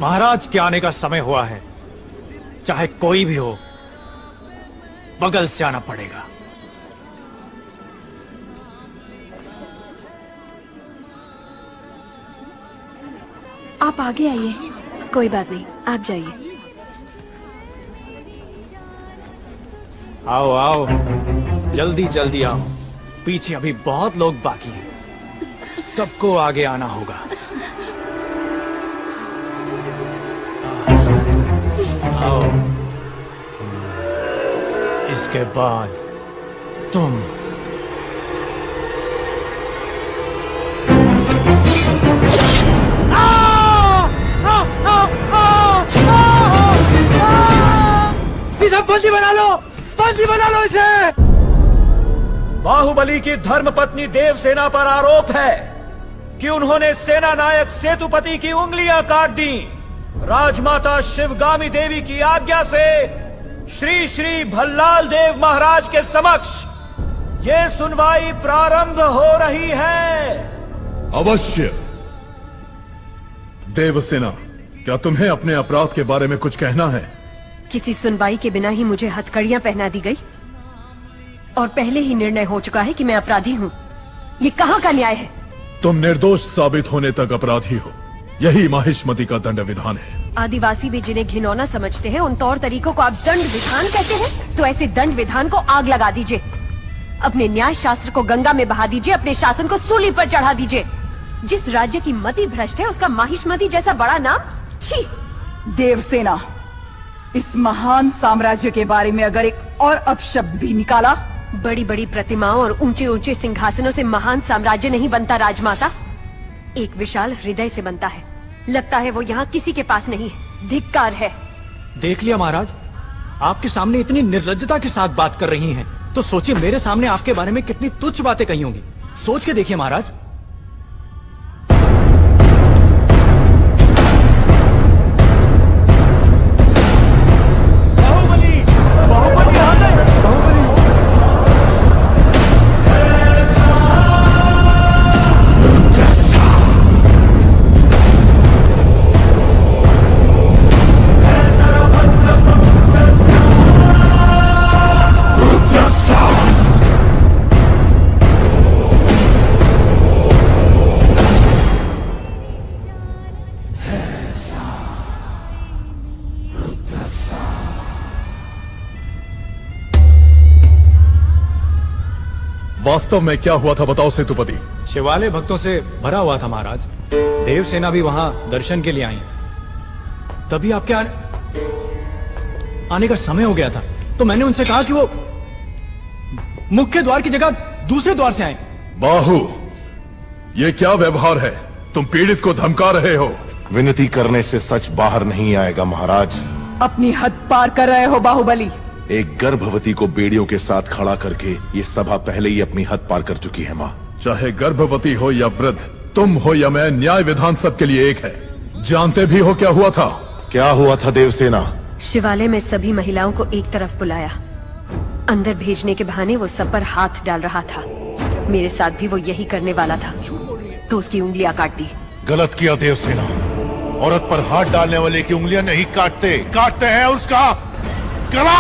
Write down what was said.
महाराज के आने का समय हुआ है। चाहे कोई भी हो, बगल से आना पड़ेगा। आप आगे आइए। कोई बात नहीं, आप जाइए। आओ आओ, जल्दी जल्दी आओ। पीछे अभी बहुत लोग बाकी हैं। सबको आगे आना होगा। आओ। इसके बाद तुम। इसे बंदी बना लो, बंदी बना लो इसे। बाहुबली की धर्मपत्नी देवसेना पर आरोप है कि उन्होंने सेना नायक सेतुपति की उंगलियां काट दी। राजमाता शिवगामी देवी की आज्ञा से श्री श्री भल्लाल देव महाराज के समक्ष ये सुनवाई प्रारंभ हो रही है। अवश्य। देवसेना, क्या तुम्हें अपने अपराध के बारे में कुछ कहना है? किसी सुनवाई के बिना ही मुझे हथकड़ियां पहना दी गई और पहले ही निर्णय हो चुका है कि मैं अपराधी हूँ। ये कहाँ का न्याय है? तुम निर्दोष साबित होने तक अपराधी हो। यही माहिष्मति का दंड विधान है। आदिवासी भी जिन्हें घिनौना समझते हैं, उन तौर तरीकों को आप दंड विधान कहते हैं? तो ऐसे दंड विधान को आग लगा दीजिए। अपने न्याय शास्त्र को गंगा में बहा दीजिए। अपने शासन को सूली पर चढ़ा दीजिए। जिस राज्य की मति भ्रष्ट है, उसका माहिष्मति जैसा बड़ा नाम? छी! देवसेना, इस महान साम्राज्य के बारे में अगर एक और अपशब्द भी निकाला। बड़ी बड़ी प्रतिमाओं और ऊंचे ऊंचे सिंहासनों से महान साम्राज्य नहीं बनता राजमाता, एक विशाल हृदय से बनता है। लगता है वो यहाँ किसी के पास नहीं है। धिक्कार है। देख लिया महाराज, आपके सामने इतनी निर्लज्जता के साथ बात कर रही हैं, तो सोचिए मेरे सामने आपके बारे में कितनी तुच्छ बातें कही होंगी। सोच के देखिए महाराज। वास्तव में क्या हुआ था बताओ सेतुपति। शिवालय भक्तों से भरा हुआ था महाराज। देवसेना भी वहां दर्शन के लिए आई। तभी आपके आने का समय हो गया था, तो मैंने उनसे कहा कि वो मुख्य द्वार की जगह दूसरे द्वार से आए। बाहु, ये क्या व्यवहार है? तुम पीड़ित को धमका रहे हो। विनती करने से सच बाहर नहीं आएगा महाराज। अपनी हद पार कर रहे हो बाहुबली। एक गर्भवती को बेड़ियों के साथ खड़ा करके ये सभा पहले ही अपनी हद पार कर चुकी है माँ। चाहे गर्भवती हो या वृद्ध, तुम हो या मैं, न्याय विधान सबके लिए एक है। जानते भी हो क्या हुआ था? क्या हुआ था देवसेना? शिवालय में सभी महिलाओं को एक तरफ बुलाया। अंदर भेजने के बहाने वो सब पर हाथ डाल रहा था। मेरे साथ भी वो यही करने वाला था, तो उसकी उंगलियां काट दी। गलत किया देवसेना। औरत पर हाथ डालने वाले की उंगलियां नहीं काटते, काटते हैं उसका गला।